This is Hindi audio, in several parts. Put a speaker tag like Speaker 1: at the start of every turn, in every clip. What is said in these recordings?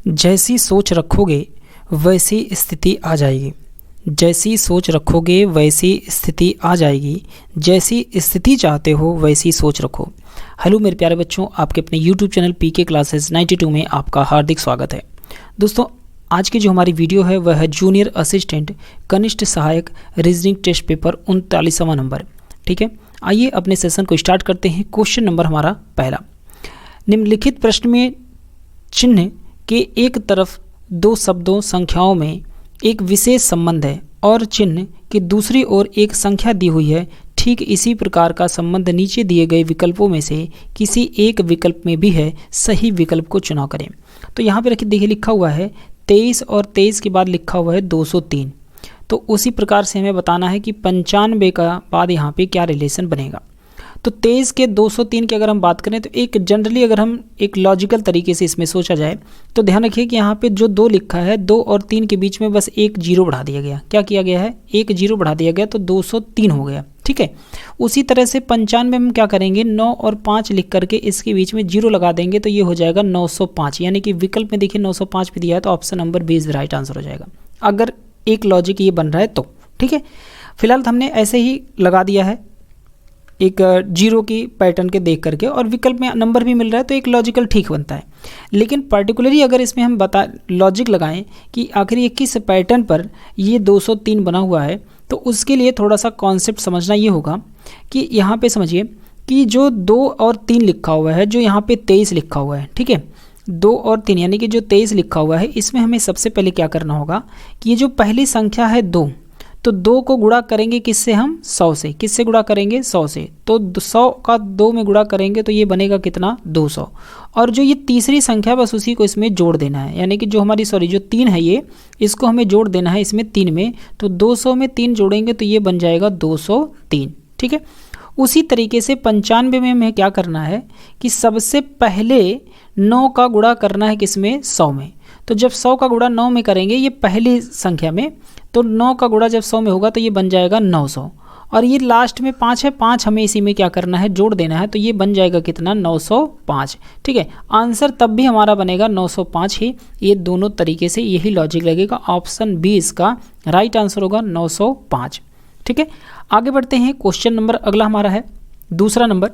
Speaker 1: जैसी सोच रखोगे वैसी स्थिति आ जाएगी। जैसी सोच रखोगे वैसी स्थिति आ जाएगी। जैसी स्थिति चाहते हो वैसी सोच रखो। हेलो मेरे प्यारे बच्चों, आपके अपने YouTube चैनल पीके क्लासेस 92 में आपका हार्दिक स्वागत है। दोस्तों, आज की जो हमारी वीडियो है वह है जूनियर असिस्टेंट कनिष्ठ सहायक रीजनिंग टेस्ट पेपर 39वां नंबर। ठीक है, आइए अपने सेशन को स्टार्ट करते हैं। क्वेश्चन नंबर हमारा पहला, निम्नलिखित प्रश्न में चिन्ह के एक तरफ दो शब्दों संख्याओं में एक विशेष संबंध है और चिन्ह की दूसरी ओर एक संख्या दी हुई है। ठीक इसी प्रकार का संबंध नीचे दिए गए विकल्पों में से किसी एक विकल्प में भी है। सही विकल्प को चुनाव करें। तो यहाँ पे देखिए लिखा हुआ है 23 और 23 के बाद लिखा हुआ है 203। तो उसी प्रकार से हमें बताना है कि 95 का बाद यहाँ पे क्या रिलेशन बनेगा। तो 23 के 203 की अगर हम बात करें तो एक जनरली अगर हम एक लॉजिकल तरीके से इसमें सोचा जाए तो ध्यान रखिए कि यहाँ पे जो 2 लिखा है 2 और 3 के बीच में बस एक जीरो बढ़ा दिया गया। क्या किया गया है? एक जीरो बढ़ा दिया गया तो 203 हो गया। ठीक है, उसी तरह से 95 में हम क्या करेंगे, 9 और 5 लिख करके इसके बीच में जीरो लगा देंगे तो ये हो जाएगा 905। यानी कि विकल्प में देखिए 905 पे दिया है तो option number B is right answer हो जाएगा, अगर एक लॉजिक ये बन रहा है तो। ठीक है, फिलहाल हमने ऐसे ही लगा दिया है एक जीरो की पैटर्न के देख करके और विकल्प में नंबर भी मिल रहा है तो एक लॉजिकल ठीक बनता है। लेकिन पर्टिकुलरली अगर इसमें हम लॉजिक लगाएं कि आखिर ये किस पैटर्न पर ये 203 बना हुआ है, तो उसके लिए थोड़ा सा कॉन्सेप्ट समझना ये होगा कि यहाँ पे समझिए कि जो 2 और 3 लिखा हुआ है, जो यहाँ पे 23 लिखा हुआ है, ठीक है, 2 और 3 यानी कि जो 23 लिखा हुआ है, इसमें हमें सबसे पहले क्या करना होगा कि ये जो पहली संख्या है 2, तो 2 को गुणा करेंगे किससे? हम 100 से। किससे गुणा करेंगे? 100 से। तो 100 का 2 में गुणा करेंगे तो ये बनेगा कितना? 200। और जो ये तीसरी संख्या बस उसी को इसमें जोड़ देना है, यानी कि जो हमारी जो 3 है ये, इसको हमें जोड़ देना है इसमें 3 में। तो 200 में 3 जोड़ेंगे तो ये बन जाएगा 203। ठीक है, उसी तरीके से 95 में हमें क्या करना है कि सबसे पहले 9 का गुणा करना है किसमें? 100 में। तो जब 100 का गुणा 9 में करेंगे ये पहली संख्या में, तो 9 का गुणा जब 100 में होगा तो ये बन जाएगा 900। और ये लास्ट में 5 है, 5 हमें इसी में क्या करना है? जोड़ देना है। तो ये बन जाएगा कितना? 905। ठीक है, आंसर तब भी हमारा बनेगा 905 ही। ये दोनों तरीके से यही लॉजिक लगेगा। ऑप्शन बी इसका राइट आंसर होगा 905। ठीक है, आगे बढ़ते हैं। क्वेश्चन नंबर अगला हमारा है दूसरा नंबर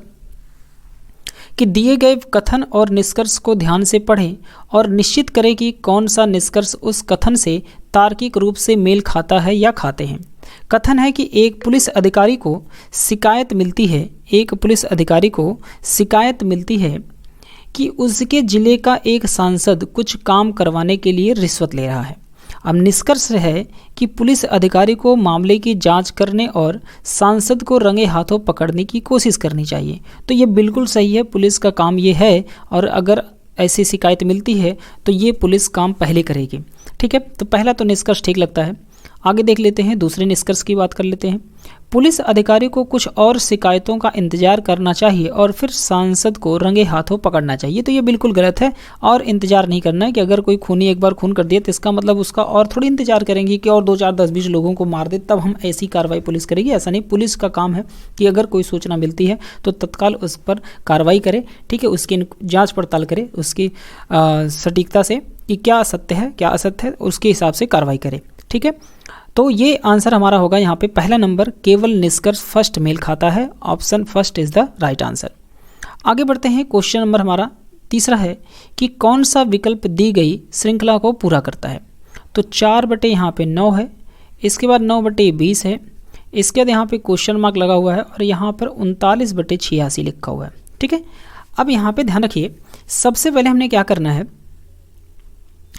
Speaker 1: कि दिए गए कथन और निष्कर्ष को ध्यान से पढ़ें और निश्चित करें कि कौन सा निष्कर्ष उस कथन से तार्किक रूप से मेल खाता है या खाते हैं। कथन है कि एक पुलिस अधिकारी को शिकायत मिलती है कि उसके जिले का एक सांसद कुछ काम करवाने के लिए रिश्वत ले रहा है। अब निष्कर्ष है कि पुलिस अधिकारी को मामले की जांच करने और सांसद को रंगे हाथों पकड़ने की कोशिश करनी चाहिए। तो ये बिल्कुल सही है, पुलिस का काम ये है और अगर ऐसी शिकायत मिलती है तो ये पुलिस काम पहले करेगी। ठीक है, तो पहला तो निष्कर्ष ठीक लगता है। आगे देख लेते हैं, दूसरे निष्कर्ष की बात कर लेते हैं। पुलिस अधिकारी को कुछ और शिकायतों का इंतजार करना चाहिए और फिर सांसद को रंगे हाथों पकड़ना चाहिए। तो ये बिल्कुल गलत है और इंतजार नहीं करना है कि अगर कोई खूनी एक बार खून कर दिया तो इसका मतलब उसका और थोड़ी इंतजार करेंगे कि और 2 4 10 20 लोगों को मार दे तब हम ऐसी कार्रवाई पुलिस करेगी। ऐसा नहीं, पुलिस का काम है कि अगर कोई सूचना मिलती है तो तत्काल उस पर कार्रवाई करे। ठीक है, उसकी जाँच पड़ताल करे, उसकी सटीकता से कि क्या सत्य है क्या असत्य है, उसके हिसाब से कार्रवाई करे। ठीक है, तो ये आंसर हमारा होगा यहाँ पे पहला नंबर, केवल निष्कर्ष फर्स्ट मेल खाता है। Option first is the right answer. आगे बढ़ते हैं। क्वेश्चन नंबर हमारा तीसरा है कि कौन सा विकल्प दी गई श्रृंखला को पूरा करता है। तो 4/, यहाँ पे 9 है, इसके बाद 9/20 है, इसके बाद यहाँ पे क्वेश्चन मार्क लगा हुआ है और यहाँ पर 39/86 लिखा हुआ है। ठीक है, अब यहाँ पे ध्यान रखिए, सबसे पहले हमने क्या करना है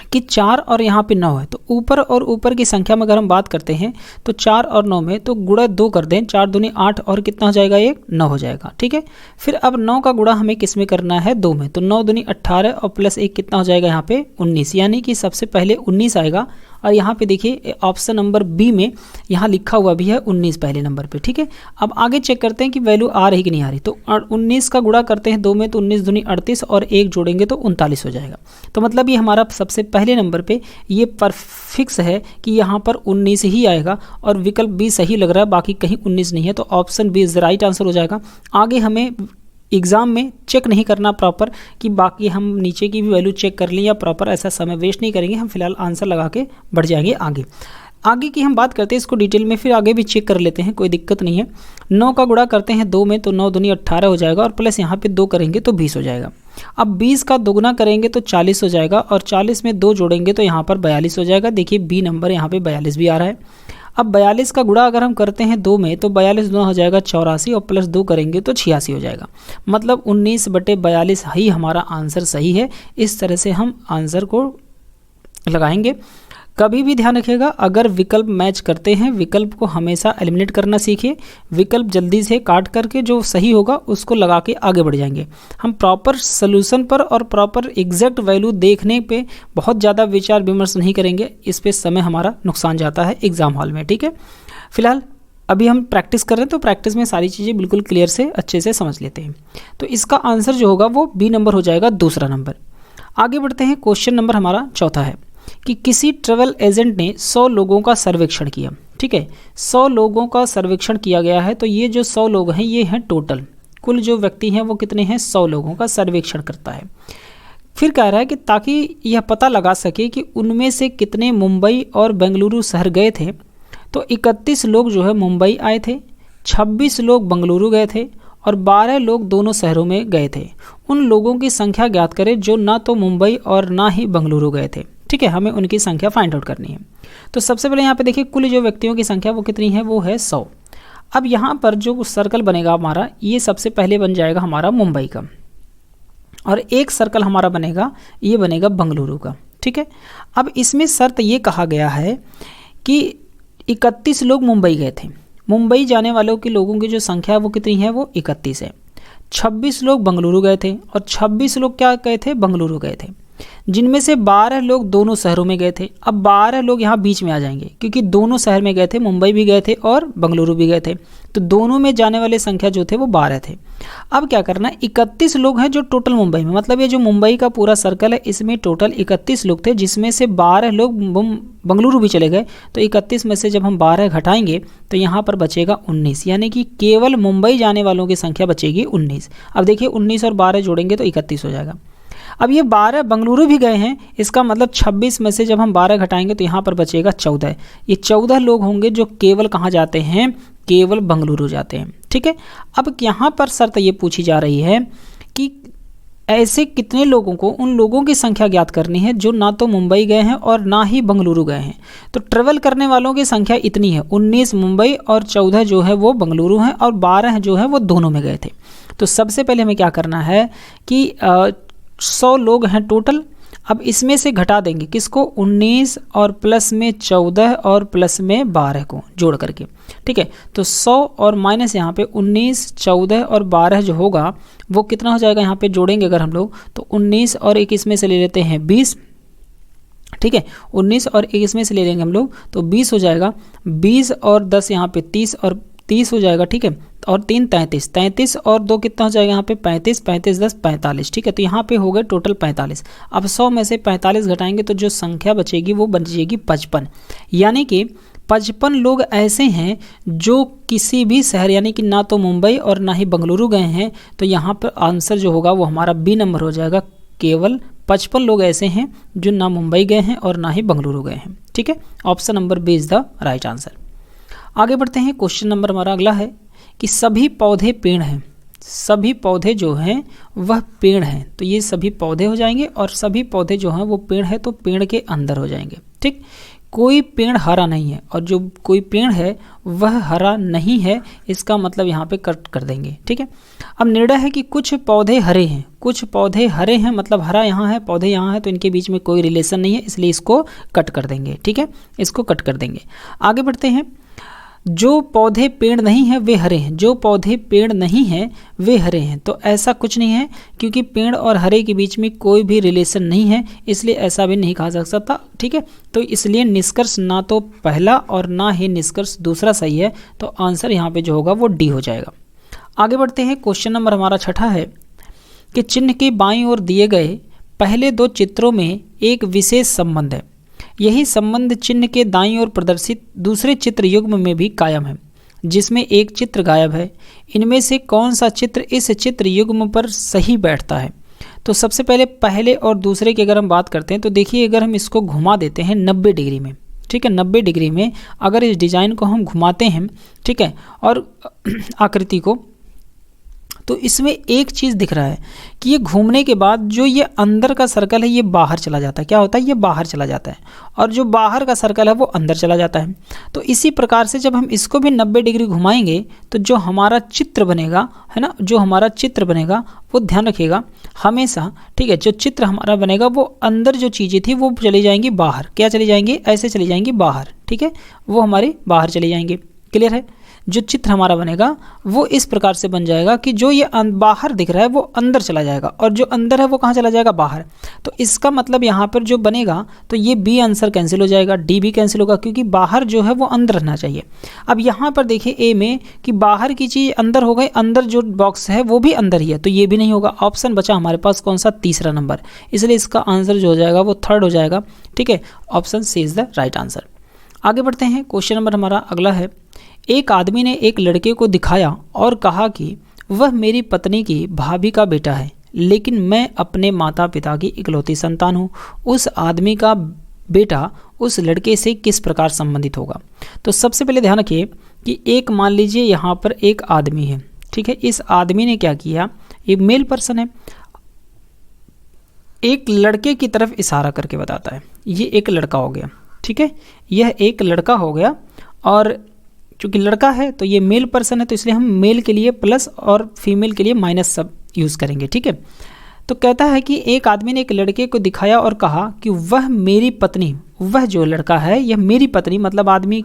Speaker 1: कि 4 और यहाँ पे 9 है, तो ऊपर और ऊपर की संख्या में अगर हम बात करते हैं तो 4 और 9 में तो गुणा 2 कर दें, 4 दूनी 8 और कितना हो जाएगा? 1 9 हो जाएगा। ठीक है, फिर अब 9 का गुणा हमें किस में करना है? 2 में। तो 9 दूनी 18 और प्लस 1 कितना हो जाएगा? यहाँ पे 19, यानी कि सबसे पहले 19 आएगा। और यहाँ पे देखिए ऑप्शन नंबर बी में यहाँ लिखा हुआ भी है 19 पहले नंबर पे। ठीक है, अब आगे चेक करते हैं कि वैल्यू आ रही कि नहीं आ रही। तो 19 का गुणा करते हैं 2 में तो 19 दूनी 38 और 1 जोड़ेंगे तो 39 हो जाएगा। तो मतलब ये हमारा सबसे पहले नंबर पे ये परफिक्स है कि यहाँ पर 19 ही आएगा और विकल्प बी सही लग रहा है, बाकी कहीं 19 नहीं है। तो option B is the right answer हो जाएगा। आगे हमें एग्ज़ाम में चेक नहीं करना प्रॉपर कि बाकी हम नीचे की भी वैल्यू चेक कर लें या प्रॉपर, ऐसा समय वेस्ट नहीं करेंगे। हम फिलहाल आंसर लगा के बढ़ जाएंगे आगे की हम बात करते हैं इसको डिटेल में, फिर आगे भी चेक कर लेते हैं, कोई दिक्कत नहीं है। 9 का गुणा करते हैं 2 में तो 9 दूनी 18 हो जाएगा और प्लस यहाँ पे 2 करेंगे तो 20 हो जाएगा। अब 20 का दोगुना करेंगे तो 40 हो जाएगा और 40 में 2 जोड़ेंगे तो यहाँ पर 42 हो जाएगा। देखिए बी नंबर यहाँ पे 42 भी आ रहा है। अब 42 का गुणा अगर हम करते हैं 2 में तो 42 दूना हो जाएगा 84 और प्लस 2 करेंगे तो 86 हो जाएगा। मतलब 19/42 ही हमारा आंसर सही है। इस तरह से हम आंसर को लगाएंगे। कभी भी ध्यान रखिएगा, अगर विकल्प मैच करते हैं, विकल्प को हमेशा एलिमिनेट करना सीखिए। विकल्प जल्दी से काट करके जो सही होगा उसको लगा के आगे बढ़ जाएंगे। हम प्रॉपर सोल्यूशन पर और प्रॉपर एग्जैक्ट वैल्यू देखने पे बहुत ज़्यादा विचार विमर्श नहीं करेंगे, इस पे समय हमारा नुकसान जाता है एग्ज़ाम हॉल में। ठीक है, फिलहाल अभी हम प्रैक्टिस कर रहे हैं तो प्रैक्टिस में सारी चीज़ें बिल्कुल क्लियर से अच्छे से समझ लेते हैं। तो इसका आंसर जो होगा वो बी नंबर हो जाएगा, दूसरा नंबर। आगे बढ़ते हैं, क्वेश्चन नंबर हमारा चौथा है कि किसी ट्रैवल एजेंट ने 100 लोगों का सर्वेक्षण किया। ठीक है, 100 लोगों का सर्वेक्षण किया गया है। तो ये जो 100 लोग हैं ये हैं टोटल, कुल जो व्यक्ति हैं वो कितने हैं, 100 लोगों का सर्वेक्षण करता है। फिर कह रहा है कि ताकि यह पता लगा सके कि उनमें से कितने मुंबई और बेंगलुरु शहर गए थे, तो 31 लोग जो है मुंबई आए थे, 26 लोग बेंगलुरु गए थे और 12 लोग दोनों शहरों में गए थे। उन लोगों की संख्या ज्ञात करें जो ना तो मुंबई और ना ही बेंगलुरु गए थे। ठीक है, हमें उनकी संख्या फाइंड आउट करनी है। तो सबसे पहले यहाँ पे देखिए कुल जो व्यक्तियों की संख्या वो कितनी है, वो है 100। अब यहाँ पर जो सर्कल बनेगा हमारा, ये सबसे पहले बन जाएगा हमारा मुंबई का, और एक सर्कल हमारा बनेगा, ये बनेगा बेंगलुरु का। ठीक है, अब इसमें शर्त ये कहा गया है कि 31 लोग मुंबई गए थे। मुंबई जाने वालों के लोगों की जो संख्या है वो कितनी है, वो 31 है। 26 लोग बेंगलुरु गए थे और 26 लोग क्या गए थे, बेंगलुरु गए थे, जिनमें से 12 लोग दोनों शहरों में गए थे। अब 12 लोग यहाँ बीच में आ जाएंगे क्योंकि दोनों शहर में गए थे, मुंबई भी गए थे और बेंगलुरु भी गए थे, तो दोनों में जाने वाले संख्या जो थे वो 12 थे। अब क्या करना है, 31 लोग हैं जो टोटल मुंबई में, मतलब ये जो मुंबई का पूरा सर्कल है इसमें टोटल 31 लोग थे, जिसमें से 12 लोग बेंगलुरु भी चले गए। तो 31 में से जब हम 12 घटाएंगे तो यहाँ पर बचेगा 19, यानी कि केवल मुंबई जाने वालों की संख्या बचेगी 19। अब देखिए 19 और 12 जोड़ेंगे तो 31 हो जाएगा। अब ये 12 बेंगलुरु भी गए हैं, इसका मतलब 26 में से जब हम 12 घटाएंगे तो यहाँ पर बचेगा 14। ये 14 लोग होंगे जो केवल कहाँ जाते हैं, केवल बेंगलुरु जाते हैं। ठीक है, अब यहाँ पर शर्त ये पूछी जा रही है कि ऐसे कितने लोगों को, उन लोगों की संख्या ज्ञात करनी है जो ना तो मुंबई गए हैं और ना ही बेंगलुरु गए हैं। तो ट्रेवल करने वालों की संख्या इतनी है, 19 मुंबई और 14 जो है वो बेंगलुरु हैं और 12 जो है वो दोनों में गए थे। तो सबसे पहले हमें क्या करना है कि 100 लोग हैं टोटल। अब इसमें से घटा देंगे किसको, 19 और प्लस में 14 और प्लस में 12 को जोड़ करके। ठीक है, तो 100 और माइनस यहाँ पे 19, 14 और 12 जो होगा वो कितना हो जाएगा, यहाँ पे जोड़ेंगे अगर हम लोग तो 19 और 1 इसमें से ले लेते हैं 20। ठीक है, 19 और 1 इसमें से ले लेंगे हम लोग तो 20 हो जाएगा। 20 और 10 यहाँ पे 30 और 30 हो जाएगा। ठीक है, और 3 33, 33 और 2 कितना हो जाएगा यहाँ पे 35, 35 10 45। ठीक है, तो यहाँ पे हो गए टोटल 45। अब 100 में से 45 घटाएंगे तो जो संख्या बचेगी वो बचेगी 55, यानी कि 55 लोग ऐसे हैं जो किसी भी शहर यानी कि ना तो मुंबई और ना ही बेंगलुरु गए हैं। तो यहाँ पर आंसर जो होगा वो हमारा बी नंबर हो जाएगा, केवल 55 लोग ऐसे हैं जो ना मुंबई गए हैं और ना ही बेंगलुरु गए हैं। ठीक है, option number B is the right answer. आगे बढ़ते हैं, क्वेश्चन नंबर हमारा अगला है कि सभी पौधे पेड़ हैं। सभी पौधे जो हैं वह पेड़ हैं, तो ये सभी पौधे हो जाएंगे और सभी पौधे जो हैं वो पेड़ है तो पेड़ के अंदर हो जाएंगे। ठीक, कोई पेड़ हरा नहीं है और जो कोई पेड़ है वह हरा नहीं है, इसका मतलब यहाँ पे कट कर देंगे। ठीक है, अब निर्णय है कि कुछ पौधे हरे हैं, कुछ पौधे हरे हैं, मतलब हरा यहाँ है पौधे यहाँ है, तो इनके बीच में कोई रिलेशन नहीं है, इसलिए इसको कट कर देंगे। ठीक है, इसको कट कर देंगे। आगे बढ़ते हैं, जो पौधे पेड़ नहीं है वे हरे हैं, जो पौधे पेड़ नहीं हैं वे हरे हैं, तो ऐसा कुछ नहीं है क्योंकि पेड़ और हरे के बीच में कोई भी रिलेशन नहीं है, इसलिए ऐसा भी नहीं कहा जा सकता। ठीक है, तो इसलिए निष्कर्ष ना तो पहला और ना ही निष्कर्ष दूसरा सही है, तो आंसर यहाँ पे जो होगा वो डी हो जाएगा। आगे बढ़ते हैं, क्वेश्चन नंबर हमारा छठा है कि चिन्ह के बाईं ओर दिए गए पहले 2 चित्रों में एक विशेष संबंध है, यही संबंध चिन्ह के दाईं ओर प्रदर्शित दूसरे चित्र युग्म में भी कायम है। जिसमें एक चित्र गायब है। इनमें से कौन सा चित्र इस चित्र युग्म पर सही बैठता है? तो सबसे पहले और दूसरे की अगर हम बात करते हैं तो देखिए, अगर हम इसको घुमा देते हैं 90 डिग्री में, ठीक है, 90 डिग्री में अगर इस डिज़ाइन को हम घुमाते हैं, ठीक है, और आकृति को, तो इसमें एक चीज़ दिख रहा है कि ये घूमने के बाद जो ये अंदर का सर्कल है ये बाहर चला जाता है। क्या होता है? ये बाहर चला जाता है, और जो बाहर का सर्कल है वो अंदर चला जाता है। तो इसी प्रकार से जब हम इसको भी 90 डिग्री घुमाएंगे तो जो हमारा चित्र बनेगा, है ना, जो हमारा चित्र बनेगा वो ध्यान रखिएगा हमेशा, ठीक है, जो चित्र हमारा बनेगा वो अंदर जो चीज़ें थी वो चली जाएंगी बाहर। क्या चली जाएंगी? ऐसे चली जाएंगी बाहर, ठीक है, वो हमारे बाहर चली जाएंगे। क्लियर है? जो चित्र हमारा बनेगा वो इस प्रकार से बन जाएगा कि जो ये बाहर दिख रहा है वो अंदर चला जाएगा, और जो अंदर है वो कहाँ चला जाएगा? बाहर। तो इसका मतलब यहाँ पर जो बनेगा, तो ये बी आंसर कैंसिल हो जाएगा, डी भी कैंसिल होगा, क्योंकि बाहर जो है वो अंदर रहना चाहिए। अब यहाँ पर देखिए ए में कि बाहर की चीज़ अंदर हो गई, अंदर जो बॉक्स है वो भी अंदर ही है, तो ये भी नहीं होगा। ऑप्शन बचा हमारे पास कौन सा? तीसरा नंबर। इसलिए इसका आंसर जो हो जाएगा वो थर्ड हो जाएगा, ठीक है, option C is the right answer. आगे बढ़ते हैं, क्वेश्चन नंबर हमारा अगला है। एक आदमी ने एक लड़के को दिखाया और कहा कि वह मेरी पत्नी की भाभी का बेटा है, लेकिन मैं अपने माता पिता की इकलौती संतान हूँ। उस आदमी का बेटा उस लड़के से किस प्रकार संबंधित होगा? तो सबसे पहले ध्यान रखिए कि एक, मान लीजिए यहाँ पर एक आदमी है, ठीक है, इस आदमी ने क्या किया, ये मेल पर्सन है, एक लड़के की तरफ इशारा करके बताता है, ये एक लड़का हो गया, ठीक है, यह एक लड़का हो गया, और चूँकि लड़का है तो ये मेल पर्सन है, तो इसलिए हम मेल के लिए प्लस और फीमेल के लिए माइनस सब यूज़ करेंगे, ठीक है। तो कहता है कि एक आदमी ने एक लड़के को दिखाया और कहा कि वह मेरी पत्नी, वह जो लड़का है यह मेरी पत्नी, मतलब आदमी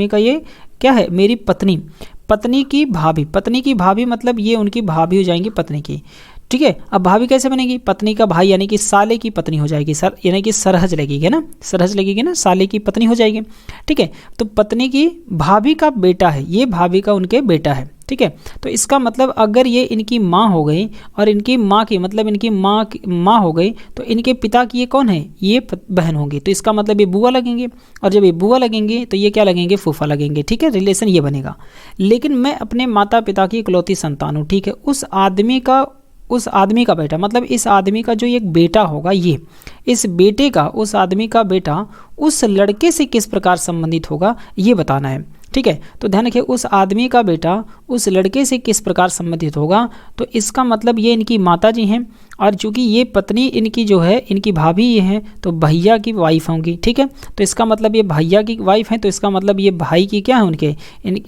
Speaker 1: का ये क्या है? मेरी पत्नी, पत्नी की भाभी, पत्नी की भाभी मतलब ये उनकी भाभी हो जाएंगी पत्नी की, ठीक है। अब भाभी कैसे बनेगी? पत्नी का भाई यानी कि साले की पत्नी हो जाएगी, सर यानी कि सरहज लगेगी ना, सरहज लगेगी ना, साले की पत्नी हो जाएगी, ठीक है। तो पत्नी की भाभी का बेटा है, ये भाभी का उनके बेटा है, ठीक है। तो इसका मतलब अगर ये इनकी माँ हो गई और इनकी माँ की मतलब इनकी माँ हो गई, तो इनके पिता की ये कौन है? ये बहन होंगी, तो इसका मतलब ये बुआ लगेंगे, और जब ये बुआ लगेंगे तो ये क्या लगेंगे? फूफा लगेंगे, ठीक है, रिलेशन ये बनेगा। लेकिन मैं अपने माता पिता की इकलौती संतान हूँ, ठीक है। उस आदमी का बेटा मतलब इस आदमी का जो एक बेटा होगा, ये इस बेटे का, उस आदमी का बेटा उस लड़के से किस प्रकार संबंधित होगा ये बताना है, ठीक है। तो ध्यान रखिए, उस आदमी का बेटा उस लड़के से किस प्रकार संबंधित होगा, तो इसका मतलब ये इनकी माता जी हैं, और चूंकि ये पत्नी इनकी जो है इनकी भाभी ये हैं, तो भैया की वाइफ होंगी, ठीक है। तो इसका मतलब ये भैया की वाइफ है, तो इसका मतलब ये भाई की क्या है? उनके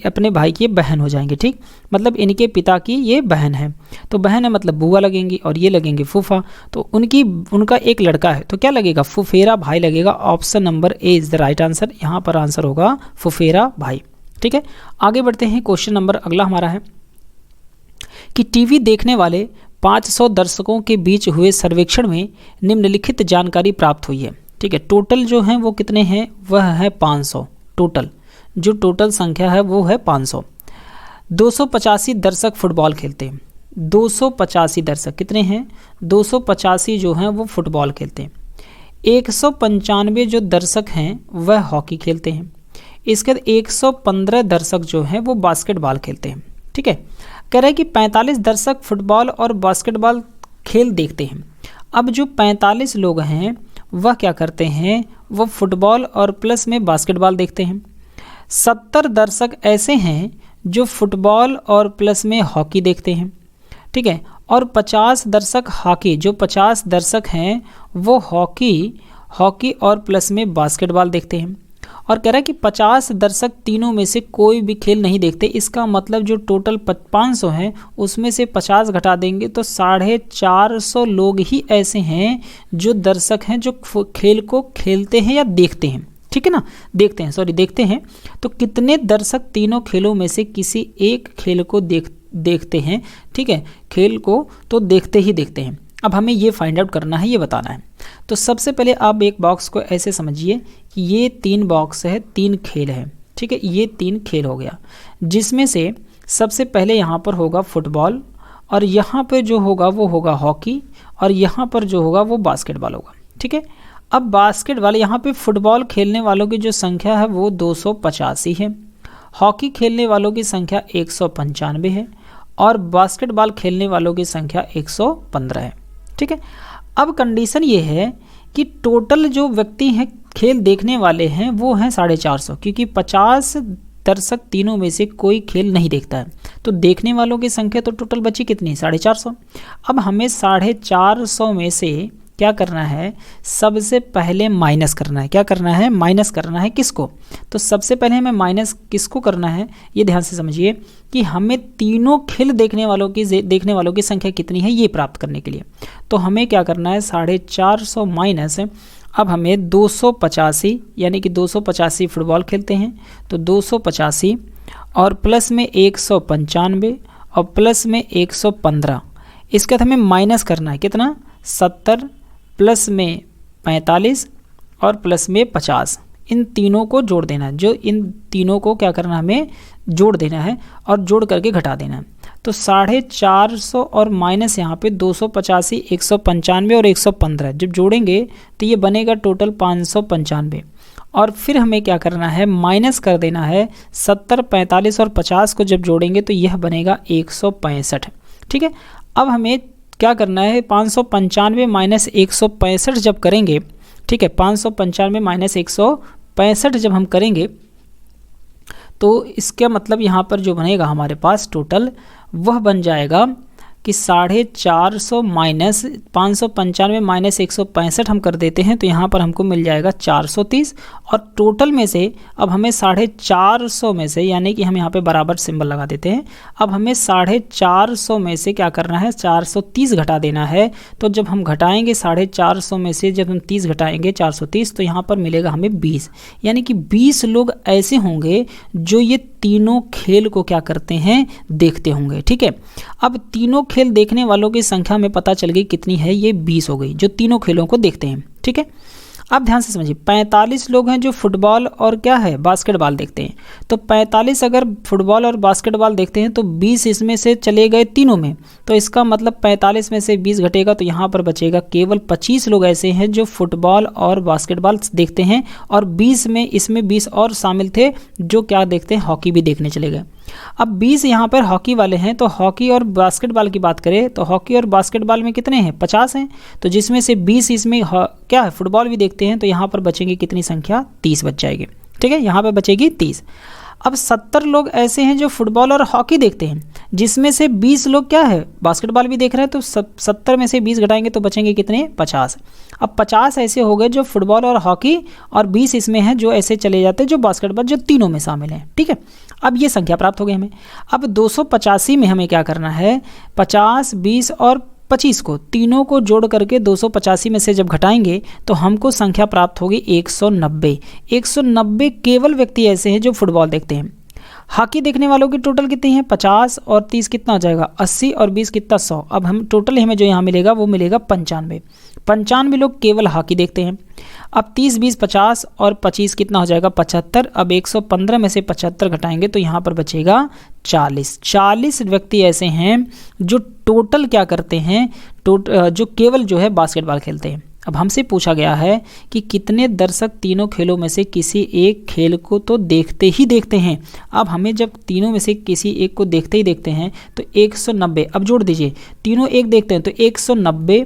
Speaker 1: अपने भाई की बहन हो जाएंगे, ठीक, मतलब इनके पिता की ये बहन है, तो बहन है मतलब बुआ लगेंगी, और ये लगेंगे फूफा, तो उनका एक लड़का है, तो क्या लगेगा? फुफेरा भाई लगेगा। Option number A is the right answer, यहाँ पर आंसर होगा फुफेरा भाई, ठीक है। आगे बढ़ते हैं, क्वेश्चन नंबर अगला हमारा है कि टीवी देखने वाले 500 दर्शकों के बीच हुए सर्वेक्षण में निम्नलिखित जानकारी प्राप्त हुई है, ठीक है। टोटल जो हैं वो कितने हैं? वह है 500, टोटल जो टोटल संख्या है वो है 500। 285 दर्शक फुटबॉल खेलते हैं, 285 दर्शक कितने हैं? 285 जो हैं वो फुटबॉल खेलते हैं। 195 जो दर्शक हैं वह हॉकी खेलते हैं। इसके बाद 115 दर्शक जो हैं वो बास्केटबॉल खेलते हैं, ठीक है। कह रहा है कि 45 दर्शक फुटबॉल और बास्केटबॉल खेल देखते हैं। अब जो 45 लोग हैं वह क्या करते हैं? वह फुटबॉल और प्लस में बास्केटबॉल देखते हैं। 70 दर्शक ऐसे हैं जो फुटबॉल और प्लस में हॉकी देखते हैं, ठीक है। और 50 दर्शक हॉकी, जो 50 दर्शक हैं वो हॉकी और प्लस में बास्केटबॉल देखते हैं। और कह रहा है कि 50 दर्शक तीनों में से कोई भी खेल नहीं देखते। इसका मतलब जो टोटल 500 हैं उसमें से 50 घटा देंगे तो 450 लोग ही ऐसे हैं जो दर्शक हैं जो खेल को खेलते हैं या देखते हैं, ठीक है ना, देखते हैं। तो कितने दर्शक तीनों खेलों में से किसी एक खेल को देखते हैं, ठीक है, खेल को तो देखते हैं। अब हमें ये फाइंड आउट करना है, ये बताना है। तो सबसे पहले आप एक बॉक्स को ऐसे समझिए कि ये 3 बॉक्स है, 3 खेल है, ठीक है, ये 3 खेल हो गया, जिसमें से सबसे पहले यहाँ पर होगा फुटबॉल, और यहाँ पर जो होगा वो होगा हॉकी, और यहाँ पर जो होगा वो बास्केटबॉल होगा, ठीक है। अब बास्केटबॉल, यहाँ पे फुटबॉल खेलने वालों की जो संख्या है वो 285 है, हॉकी खेलने वालों की संख्या 195 है और बास्केटबॉल खेलने वालों की संख्या 115 है। ठीक है, अब कंडीशन ये है कि टोटल जो व्यक्ति हैं खेल देखने वाले हैं वो हैं 450, क्योंकि 50 दर्शक तीनों में से कोई खेल नहीं देखता है, तो देखने वालों की संख्या तो टोटल बची कितनी, 450। अब हमें 450 में से क्या करना है, सबसे पहले माइनस करना है। क्या करना है, माइनस करना है किसको, तो सबसे पहले हमें माइनस किसको करना है, ये ध्यान से समझिए कि हमें तीनों खेल देखने वालों की संख्या कितनी है ये प्राप्त करने के लिए। तो हमें क्या करना है, 450 माइनस, अब हमें 285, यानी कि 285 फुटबॉल खेलते हैं तो 285 और प्लस में 195 और प्लस में 115, इसके बाद हमें माइनस करना है कितना, 70 प्लस में 45 और प्लस में 50, इन तीनों को जोड़ देना है। जो इन तीनों को क्या करना है, हमें जोड़ देना है और जोड़ करके घटा देना है। तो 450 और माइनस यहाँ पे 285, 195 और 115 जब जोड़ेंगे तो ये बनेगा टोटल 595। और फिर हमें क्या करना है, माइनस कर देना है 70, 45 और 50 को जब जोड़ेंगे तो यह बनेगा 165। ठीक है, अब हमें क्या करना है, 595 माइनस 165 जब करेंगे, ठीक है, 595 माइनस 165 जब हम करेंगे तो इसका मतलब यहाँ पर जो बनेगा हमारे पास टोटल वह बन जाएगा कि 450 माइनस 595 माइनस 165 हम कर देते हैं तो यहाँ पर हमको मिल जाएगा 430। और टोटल में से अब हमें 450 में से, यानी कि हम यहाँ पे बराबर सिंबल लगा देते हैं, अब हमें 450 में से क्या करना है, 430 घटा देना है। तो जब हम घटाएंगे 450 में से जब हम 30 घटाएंगे 430 तो यहाँ पर मिलेगा हमें 20, यानी कि 20 लोग ऐसे होंगे जो ये तीनों खेल को क्या करते हैं, देखते होंगे। ठीक है, अब तीनों खेल देखने वालों की संख्या में पता चल गई कितनी है, ये 20 हो गई जो तीनों खेलों को देखते हैं। ठीक है, अब ध्यान से समझिए 45 लोग हैं जो फुटबॉल और क्या है, बास्केटबॉल देखते हैं। तो 45 अगर फुटबॉल और बास्केटबॉल देखते हैं तो 20 इसमें से चले गए तीनों में, तो इसका मतलब 45 में से 20 घटेगा तो यहाँ पर बचेगा केवल 25 लोग ऐसे हैं जो फुटबॉल और बास्केटबॉल देखते हैं, और 20 में इसमें 20 और शामिल थे जो क्या देखते हैं, हॉकी भी देखने चले गए। अब 20 यहाँ पर हॉकी वाले हैं, तो हॉकी और बास्केटबॉल की बात करें तो हॉकी और बास्केटबॉल में कितने हैं, 50 हैं, तो जिसमें से 20 इसमें क्या है, फुटबॉल भी देखते हैं, तो यहाँ पर बचेंगे कितनी संख्या, 30 बच जाएगी। ठीक है, यहाँ पर बचेगी 30। अब 70 लोग ऐसे हैं जो फुटबॉल और हॉकी देखते हैं, जिसमें से 20 लोग क्या है, बास्केटबॉल भी देख रहे हैं, तो 70 में से 20 घटाएंगे तो बचेंगे कितने, 50। अब 50 ऐसे हो गए जो फुटबॉल और हॉकी, और 20 इसमें हैं जो ऐसे चले जाते हैं जो बास्केटबॉल, जो तीनों में शामिल हैं। ठीक है, अब ये संख्या प्राप्त हो गई हमें। अब 285 में हमें क्या करना है, 50, 20 और 25 को तीनों को जोड़ करके 285 में से जब घटाएंगे तो हमको संख्या प्राप्त होगी 190। 190 केवल व्यक्ति ऐसे हैं जो फुटबॉल देखते हैं। हॉकी देखने वालों की टोटल कितनी है, 50 और 30 कितना हो जाएगा, 80 और 20 कितना, 100। अब हम टोटल हमें जो यहाँ मिलेगा वो मिलेगा 95 लोग केवल हॉकी देखते हैं। अब 30, 20, 50 और 25 कितना हो जाएगा, 75। अब 115 में से 75 घटाएंगे तो यहाँ पर बचेगा 40 व्यक्ति ऐसे हैं जो टोटल क्या करते हैं, जो केवल जो है बास्केटबॉल खेलते हैं। अब हमसे पूछा गया है कि कितने दर्शक तीनों खेलों में से किसी एक खेल को तो देखते ही देखते हैं। अब हमें जब तीनों में से किसी एक को देखते ही देखते हैं तो 190, अब जोड़ दीजिए, तीनों एक देखते हैं तो 190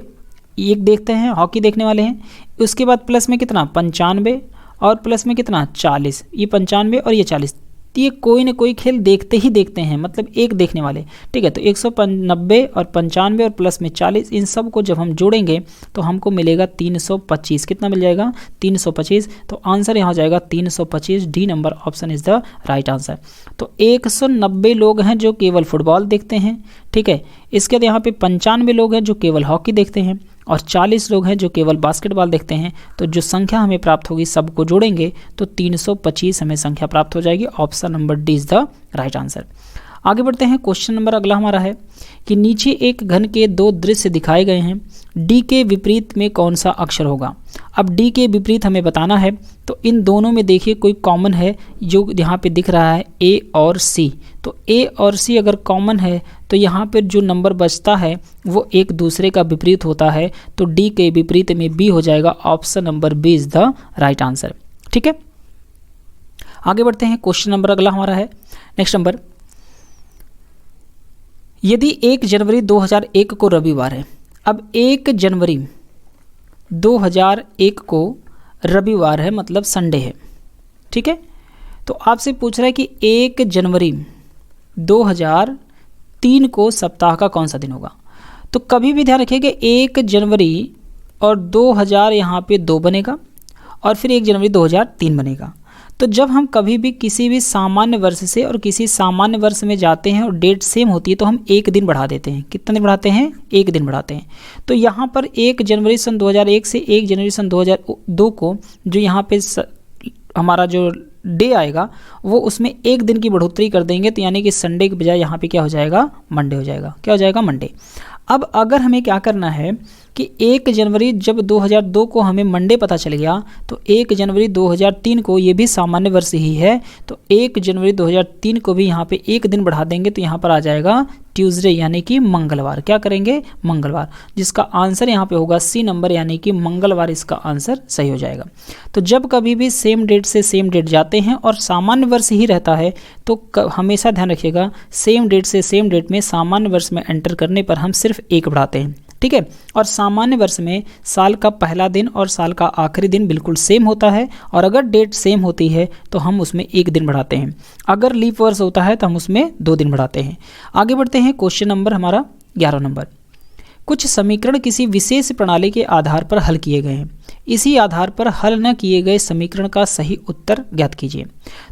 Speaker 1: एक देखते हैं, हॉकी देखने वाले हैं। उसके बाद प्लस में कितना, 95 और प्लस में कितना, 40। ये 95 और ये 40, तो ये कोई ना कोई खेल देखते ही देखते हैं, मतलब एक देखने वाले। ठीक है, तो 190 और 95 और प्लस में 40, इन सब को जब हम जोड़ेंगे तो हमको मिलेगा 325। कितना मिल जाएगा, 325। तो आंसर यहाँ हो जाएगा 325। D number option is the right answer. तो 190 लोग हैं जो केवल फुटबॉल देखते हैं। ठीक है, इसके बाद यहाँ पे 95 लोग हैं जो केवल हॉकी देखते हैं और 40 लोग हैं जो केवल बास्केटबॉल देखते हैं। तो जो संख्या हमें प्राप्त होगी सबको जोड़ेंगे तो 325 हमें संख्या प्राप्त हो जाएगी। Option number D is the right answer. आगे बढ़ते हैं, क्वेश्चन नंबर अगला हमारा है कि नीचे एक घन के दो दृश्य दिखाए गए हैं, डी के विपरीत में कौन सा अक्षर होगा। अब डी के विपरीत हमें बताना है, तो इन दोनों में देखिए कोई कॉमन है जो यहाँ पे दिख रहा है, ए और सी। तो ए और सी अगर कॉमन है तो यहाँ पर जो नंबर बचता है वो एक दूसरे का विपरीत होता है, तो डी के विपरीत में बी हो जाएगा। Option number B is the right answer. ठीक है, आगे बढ़ते हैं, क्वेश्चन नंबर अगला हमारा है नेक्स्ट नंबर, यदि 1 जनवरी 2001 को रविवार है। अब 1 जनवरी 2001 को रविवार है, मतलब संडे है, ठीक है। तो आपसे पूछ रहा है कि 1 जनवरी 2003 को सप्ताह का कौन सा दिन होगा। तो कभी भी ध्यान रखिए कि 1 जनवरी और 2000 यहाँ पे 2 बनेगा और फिर 1 जनवरी 2003 बनेगा। तो जब हम कभी भी किसी भी सामान्य वर्ष से और किसी सामान्य वर्ष में जाते हैं और डेट सेम होती है तो हम 1 दिन बढ़ा देते हैं। कितना दिन बढ़ाते हैं? 1 दिन बढ़ाते हैं। तो यहाँ पर 1 जनवरी सन 2001 से 1 जनवरी सन 2002 को जो यहाँ पे हमारा जो डे आएगा वो उसमें 1 दिन की बढ़ोतरी कर देंगे। तो यानी कि संडे के बजाय यहाँ पे क्या हो जाएगा? मंडे हो जाएगा। क्या हो जाएगा? मंडे। अब अगर हमें क्या करना है कि 1 जनवरी जब 2002 को हमें मंडे पता चल गया तो 1 जनवरी 2003 को ये भी सामान्य वर्ष ही है, तो 1 जनवरी 2003 को भी यहाँ पे 1 दिन बढ़ा देंगे तो यहाँ पर आ जाएगा ट्यूसडे यानी कि मंगलवार। क्या करेंगे? मंगलवार, जिसका आंसर यहाँ पे होगा सी नंबर यानी कि मंगलवार इसका आंसर सही हो जाएगा। तो जब कभी भी सेम डेट से सेम डेट जाते हैं और सामान्य वर्ष ही रहता है तो हमेशा ध्यान रखिएगा सेम डेट से सेम डेट में सामान्य वर्ष में एंटर करने पर हम सिर्फ 1 बढ़ाते हैं, ठीक है। और सामान्य वर्ष में साल का पहला दिन और साल का आखिरी दिन बिल्कुल सेम होता है और अगर डेट सेम होती है तो हम उसमें 1 दिन बढ़ाते हैं। अगर लीप वर्ष होता है तो हम उसमें 2 दिन बढ़ाते हैं। आगे बढ़ते हैं, क्वेश्चन नंबर हमारा 11 नंबर। कुछ समीकरण किसी विशेष प्रणाली के आधार पर हल किए गए हैं, इसी आधार पर हल न किए गए समीकरण का सही उत्तर ज्ञात कीजिए।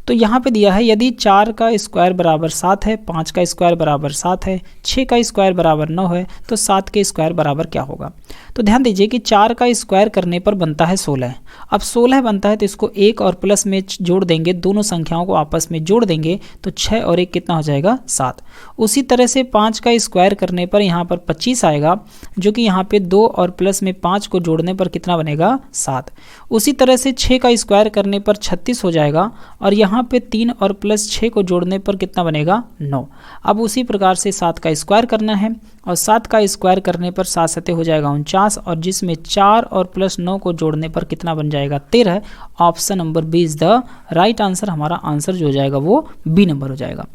Speaker 1: तो यहाँ पे दिया है यदि 4 का स्क्वायर बराबर 7 है, 5 का स्क्वायर बराबर 7 है, 6 का स्क्वायर बराबर 9 है तो 7 के स्क्वायर बराबर क्या होगा। तो ध्यान दीजिए कि 4 का स्क्वायर करने पर बनता है 16। अब 16 बनता है तो इसको 1 और प्लस में जोड़ देंगे, दोनों संख्याओं को आपस में जोड़ देंगे तो 6 और 1 कितना हो जाएगा? 7। उसी तरह से 5 का स्क्वायर करने पर यहाँ पर 25 आएगा, जो कि यहाँ पे 2 और प्लस में 5 को जोड़ने पर कितना बनेगा? 7। उसी तरह से 6 का स्क्वायर करने पर 36 हो जाएगा और यहाँ पे 3 और प्लस 6 को जोड़ने पर कितना बनेगा? 9। अब उसी प्रकार से 7 का स्क्वायर करना है और 7 का स्क्वायर करने पर 7 सते हो जाएगा 49 और जिसमें 4 और प्लस 9 को जोड़ने पर कितना बन जाएगा? 13। Option number B is the right answer. हमारा आंसर जो हो जाएगा वो बी नंबर हो जाएगा।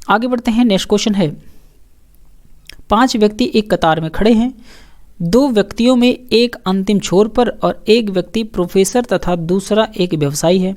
Speaker 1: आगे बढ़ते हैं, नेक्स्ट क्वेश्चन है 5 व्यक्ति एक कतार में खड़े हैं। 2 व्यक्तियों में एक अंतिम छोर पर और एक व्यक्ति प्रोफेसर तथा दूसरा एक व्यवसायी है।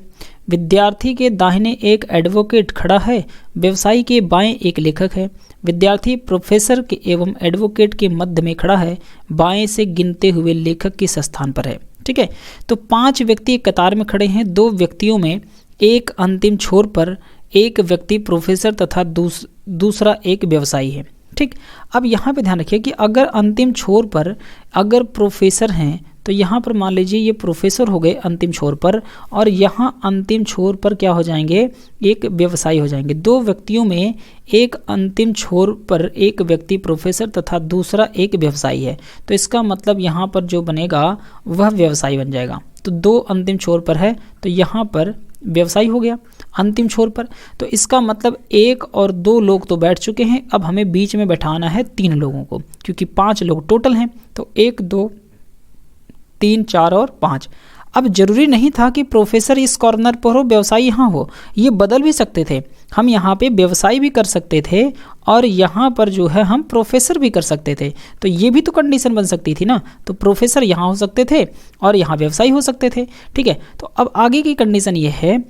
Speaker 1: विद्यार्थी के दाहिने एक एडवोकेट खड़ा है, व्यवसायी के बाएं एक लेखक है। विद्यार्थी प्रोफेसर के एवं एडवोकेट के मध्य में खड़ा है, बाएं से गिनते हुए लेखक किस स्थान पर है। ठीक है, तो 5 व्यक्ति एक कतार में खड़े हैं। 2 व्यक्तियों में एक अंतिम छोर पर एक व्यक्ति प्रोफेसर तथा दूसरा एक व्यवसायी है। ठीक, अब यहाँ पे ध्यान रखिए कि अगर अंतिम छोर पर अगर प्रोफेसर हैं तो यहाँ पर मान लीजिए ये प्रोफेसर हो गए अंतिम छोर पर और यहाँ अंतिम छोर पर क्या हो जाएंगे? एक व्यवसायी हो जाएंगे। 2 व्यक्तियों में एक अंतिम छोर पर एक व्यक्ति प्रोफेसर तथा दूसरा एक व्यवसायी है, तो इसका मतलब यहाँ पर जो बनेगा वह व्यवसायी बन जाएगा। तो 2 अंतिम छोर पर है तो यहाँ पर व्यवसायी हो गया अंतिम छोर पर। तो इसका मतलब 1 और 2 लोग तो बैठ चुके हैं, अब हमें बीच में बैठाना है 3 लोगों को, क्योंकि 5 लोग टोटल हैं। तो 1 2 3 4 और 5। अब जरूरी नहीं था कि प्रोफेसर इस कॉर्नर पर हो व्यवसायी यहाँ हो, ये बदल भी सकते थे। हम यहाँ पे व्यवसायी भी कर सकते थे और यहाँ पर जो है हम प्रोफेसर भी कर सकते थे। तो ये भी तो कंडीशन बन सकती थी ना, तो प्रोफेसर यहाँ हो सकते थे और यहाँ व्यवसायी हो सकते थे। ठीक है, तो अब आगे की कंडीशन ये है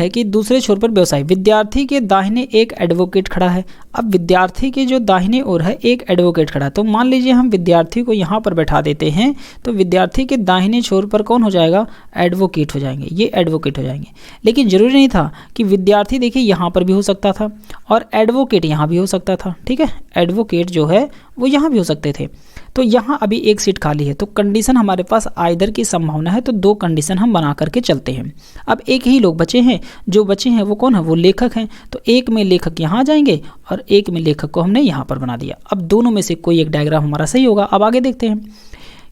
Speaker 1: कि दूसरे छोर पर व्यवसायी। विद्यार्थी के दाहिने एक एडवोकेट खड़ा है। अब विद्यार्थी के जो दाहिने ओर है एक एडवोकेट खड़ा है, तो मान लीजिए हम विद्यार्थी को यहाँ पर बैठा देते हैं तो विद्यार्थी के दाहिने छोर पर कौन हो जाएगा? एडवोकेट हो जाएंगे, ये एडवोकेट हो जाएंगे। लेकिन जरूरी नहीं था कि विद्यार्थी देखिए यहाँ पर भी हो सकता था और एडवोकेट यहाँ भी हो सकता था। ठीक है, एडवोकेट जो है वो यहाँ भी हो सकते थे। तो यहाँ अभी एक सीट खाली है, तो कंडीशन हमारे पास आइदर की संभावना है, तो 2 कंडीशन हम बना करके चलते हैं। अब एक ही लोग बचे हैं, जो बचे हैं वो कौन है? वो लेखक हैं। तो एक में लेखक यहाँ आ जाएंगे और एक में लेखक को हमने यहाँ पर बना दिया। अब दोनों में से कोई एक डायग्राम हमारा सही होगा। अब आगे देखते हैं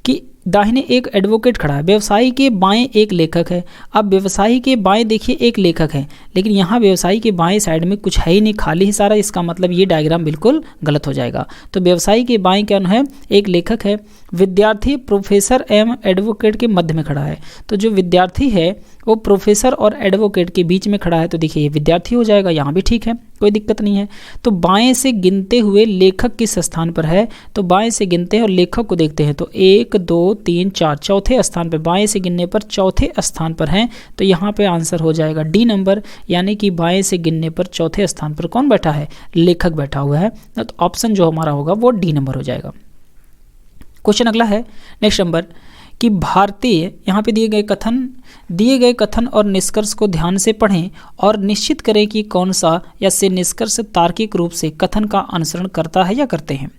Speaker 1: कि दाहिने एक एडवोकेट खड़ा है, व्यवसायी के बाएं एक लेखक है। अब व्यवसायी के बाएं देखिए एक लेखक है, लेकिन यहाँ व्यवसायी के बाएं साइड में कुछ है ही नहीं, खाली ही सारा। इसका मतलब ये डायग्राम बिल्कुल गलत हो जाएगा। तो व्यवसायी के बाएं क्या है, एक लेखक है। विद्यार्थी प्रोफेसर एवं एडवोकेट के मध्य में खड़ा है। तो जो विद्यार्थी है वो प्रोफेसर और एडवोकेट के बीच में खड़ा है, तो देखिए ये विद्यार्थी हो जाएगा, यहाँ भी ठीक है, कोई दिक्कत नहीं है। तो बाएं से गिनते हुए लेखक किस स्थान पर है, तो बाएं से गिनते हैं और लेखक को देखते हैं, तो 1 2 3 4 चौथे स्थान पर, बाएं से गिनने पर चौथे स्थान पर हैं। तो यहाँ पे आंसर हो जाएगा डी नंबर, यानी कि बाएं से गिनने पर चौथे स्थान पर कौन बैठा है, लेखक बैठा हुआ है। तो ऑप्शन जो हमारा होगा वो डी नंबर हो जाएगा। क्वेश्चन अगला है नेक्स्ट नंबर कि भारतीय, यहाँ पे दिए गए कथन और निष्कर्ष को ध्यान से पढ़ें और निश्चित करें कि कौन सा या से निष्कर्ष तार्किक रूप से कथन का अनुसरण करता है या करते हैं।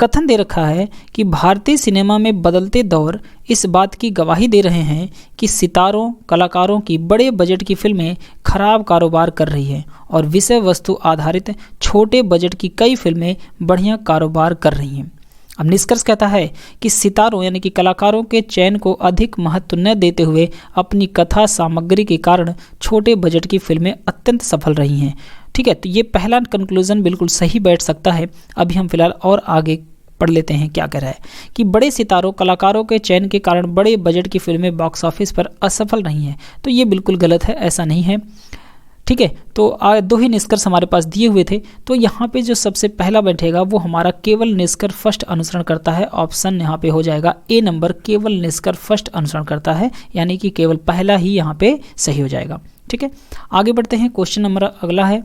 Speaker 1: कथन दे रखा है कि भारतीय सिनेमा में बदलते दौर इस बात की गवाही दे रहे हैं कि सितारों कलाकारों की बड़े बजट की फिल्में खराब कारोबार कर रही हैं और विषय वस्तु आधारित छोटे बजट की कई फिल्में बढ़िया कारोबार कर रही हैं। अब निष्कर्ष कहता है कि सितारों यानी कि कलाकारों के चयन को अधिक महत्व न देते हुए अपनी कथा सामग्री के कारण छोटे बजट की फिल्में अत्यंत सफल रही हैं। ठीक है, तो ये पहला कंक्लूजन बिल्कुल सही बैठ सकता है। अभी हम फिलहाल और आगे पढ़ लेते हैं क्या कह रहा है कि बड़े सितारों कलाकारों के चयन के कारण बड़े बजट की फिल्में बॉक्स ऑफिस पर असफल रही हैं। तो ये बिल्कुल गलत है, ऐसा नहीं है। ठीक है, तो दो ही निष्कर्ष हमारे पास दिए हुए थे। तो यहाँ पे जो सबसे पहला बैठेगा वो हमारा केवल निष्कर्ष फर्स्ट अनुसरण करता है। ऑप्शन यहाँ पे हो जाएगा ए नंबर, केवल निष्कर्ष फर्स्ट अनुसरण करता है, यानी कि केवल पहला ही यहाँ पे सही हो जाएगा। ठीक है, आगे बढ़ते हैं। क्वेश्चन नंबर अगला है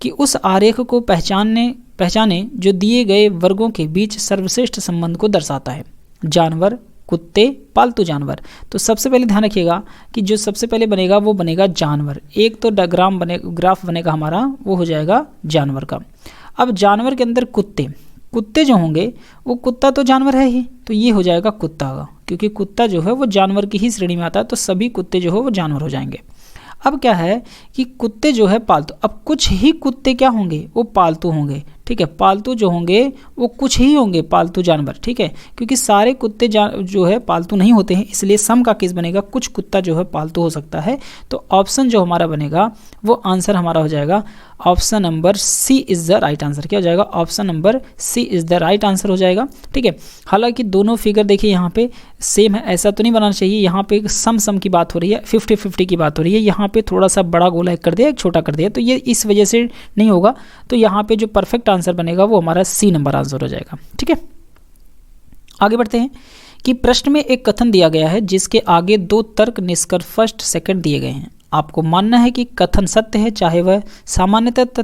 Speaker 1: कि उस आरेख को पहचाने जो दिए गए वर्गों के बीच सर्वश्रेष्ठ संबंध को दर्शाता है। जानवर, कुत्ते, पालतू जानवर। तो सबसे पहले ध्यान रखिएगा कि जो सबसे पहले बनेगा वो बनेगा जानवर। एक तो ग्राफ बनेगा हमारा, वो हो जाएगा जानवर का। अब जानवर के अंदर कुत्ते जो होंगे वो कुत्ता तो जानवर है ही, तो ये हो जाएगा कुत्ता का, क्योंकि कुत्ता जो है वो जानवर की ही श्रेणी में आता है, तो सभी कुत्ते जो है वो जानवर हो जाएंगे। अब क्या है कि कुत्ते जो है पालतू, अब कुछ ही कुत्ते क्या होंगे, वो पालतू होंगे। ठीक है, पालतू जो होंगे वो कुछ ही होंगे पालतू जानवर। ठीक है, क्योंकि सारे कुत्ते जो है पालतू नहीं होते हैं, इसलिए सम का केस बनेगा, कुछ कुत्ता जो है पालतू हो सकता है। तो ऑप्शन जो हमारा बनेगा वो आंसर हमारा हो जाएगा option number C is the right answer. क्या हो जाएगा, option number C is the right answer हो जाएगा। ठीक है, हालांकि दोनों फिगर देखिए यहाँ पे सेम है, ऐसा तो नहीं बनाना चाहिए। यहाँ पे सम की बात हो रही है, 50-50 की बात हो रही है। यहाँ पे थोड़ा सा बड़ा गोला एक कर दिया, एक छोटा कर दिया, तो ये इस वजह से नहीं होगा। तो यहाँ पे जो परफेक्ट आंसर बनेगा वो हमारा सी नंबर आंसर हो जाएगा। ठीक है, आगे बढ़ते हैं कि प्रश्न में एक कथन दिया गया है जिसके आगे 2 तर्क निष्कर्ष फर्स्ट सेकंड दिए गए हैं। आपको मानना है कि कथन सत्य है, चाहे वह सामान्यतः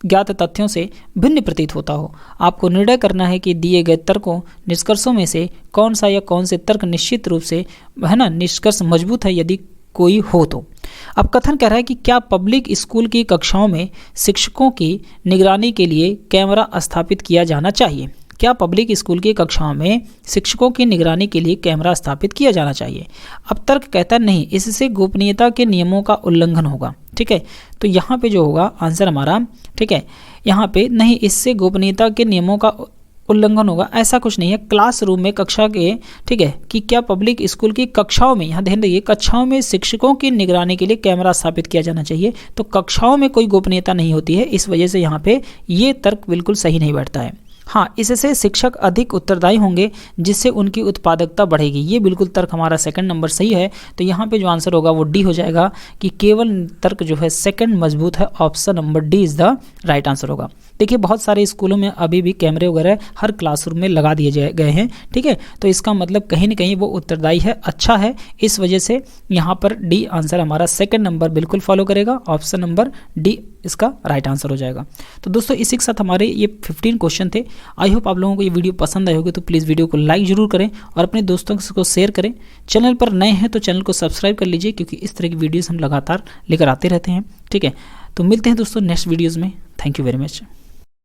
Speaker 1: ज्ञात तथ्यों से भिन्न प्रतीत होता हो। आपको निर्णय करना है कि दिए गए तर्कों निष्कर्षों में से कौन सा या कौन से तर्क निश्चित रूप से है ना निष्कर्ष मजबूत है यदि कोई हो तो। अब कथन कह रहा है कि क्या पब्लिक स्कूल की कक्षाओं में शिक्षकों की निगरानी के लिए कैमरा स्थापित किया जाना चाहिए। क्या पब्लिक स्कूल की कक्षाओं में शिक्षकों की निगरानी के लिए कैमरा स्थापित किया जाना चाहिए। अब तर्क कहता है नहीं, इससे गोपनीयता के नियमों का उल्लंघन होगा। ठीक है, तो यहाँ पे जो होगा आंसर हमारा, ठीक है, यहाँ पे नहीं, इससे गोपनीयता के नियमों का उल्लंघन होगा, ऐसा कुछ नहीं है। क्लासरूम में कक्षा के, ठीक है, कि क्या पब्लिक स्कूल की कक्षाओं में, यहाँ ध्यान रखिए, कक्षाओं में शिक्षकों की निगरानी के लिए कैमरा स्थापित किया जाना चाहिए। तो कक्षाओं में कोई गोपनीयता नहीं होती है, इस वजह से यहाँ पे ये तर्क बिल्कुल सही नहीं बैठता है। हाँ, इससे शिक्षक अधिक उत्तरदायी होंगे जिससे उनकी उत्पादकता बढ़ेगी, ये बिल्कुल तर्क हमारा सेकंड नंबर सही है। तो यहाँ पे जो आंसर होगा वो डी हो जाएगा कि केवल तर्क जो है सेकंड मजबूत है। Option number D is the right answer होगा। देखिए बहुत सारे स्कूलों में अभी भी कैमरे वगैरह हर क्लासरूम में लगा दिए गए हैं। ठीक है, तो इसका मतलब कहीं ना कहीं वो उत्तरदायी है, अच्छा है, इस वजह से यहाँ पर डी आंसर हमारा सेकंड नंबर बिल्कुल फॉलो करेगा। ऑप्शन नंबर डी इसका राइट आंसर हो जाएगा। तो दोस्तों इसी के साथ हमारे ये 15 क्वेश्चन थे। आई होप आप लोगों को ये वीडियो पसंद आई होगी, तो प्लीज़ वीडियो को लाइक जरूर करें और अपने दोस्तों को शेयर करें। चैनल पर नए हैं तो चैनल को सब्सक्राइब कर लीजिए, क्योंकि इस तरह की वीडियोज़ हम लगातार लेकर आते रहते हैं। ठीक है, तो मिलते हैं दोस्तों नेक्स्ट वीडियोज़ में। Thank you very much.